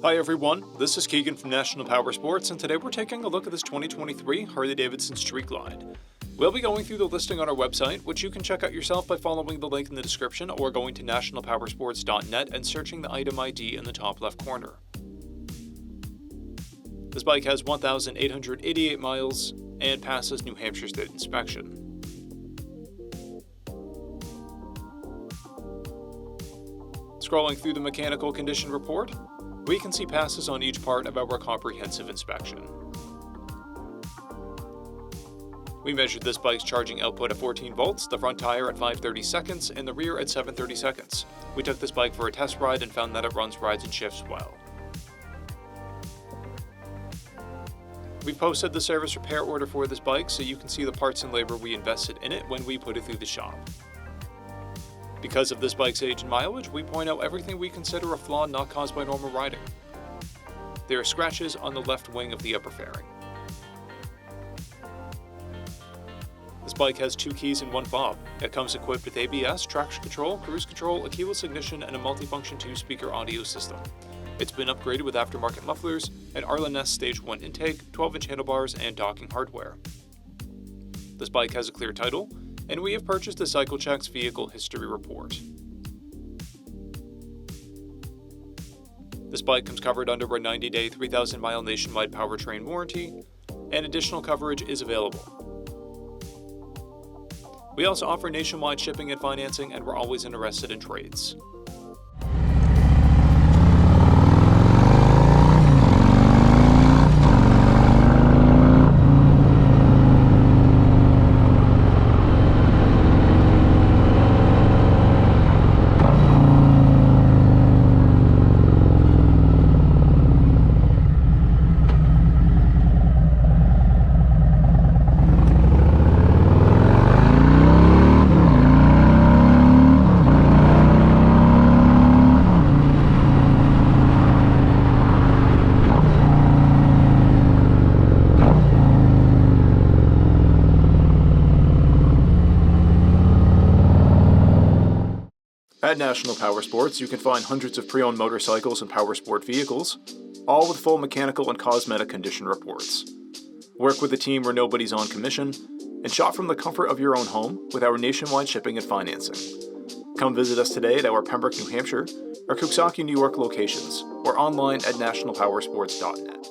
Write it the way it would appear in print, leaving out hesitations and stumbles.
Hi everyone, this is Keegan from National Powersports, and today we're taking a look at this 2023 Harley-Davidson Street Glide. We'll be going through the listing on our website, which you can check out yourself by following the link in the description or going to nationalpowersports.net and searching the item ID in the top left corner. This bike has 1,888 miles and passes New Hampshire State inspection. Scrolling through the mechanical condition report, we can see passes on each part of our comprehensive inspection. We measured this bike's charging output at 14 volts, the front tire at 530 seconds, and the rear at 730 seconds. We took this bike for a test ride and found that it runs, rides, and shifts well. We posted the service repair order for this bike so you can see the parts and labor we invested in it when we put it through the shop. Because of this bike's age and mileage, we point out everything we consider a flaw not caused by normal riding. There are scratches on the left wing of the upper fairing. This bike has 2 keys and 1 fob. It comes equipped with ABS, traction control, cruise control, a keyless ignition, and a multifunction 2-speaker audio system. It's been upgraded with aftermarket mufflers, an Arlen-S Stage 1 intake, 12-inch handlebars, and docking hardware. This bike has a clear title, and we have purchased a CycleCheck's vehicle history report. This bike comes covered under a 90-day, 3,000-mile nationwide powertrain warranty, and additional coverage is available. We also offer nationwide shipping and financing, and we're always interested in trades. At National Powersports, you can find hundreds of pre-owned motorcycles and powersport vehicles, all with full mechanical and cosmetic condition reports. Work with a team where nobody's on commission, and shop from the comfort of your own home with our nationwide shipping and financing. Come visit us today at our Pembroke, New Hampshire, or Coxsackie, New York locations, or online at nationalpowersports.net.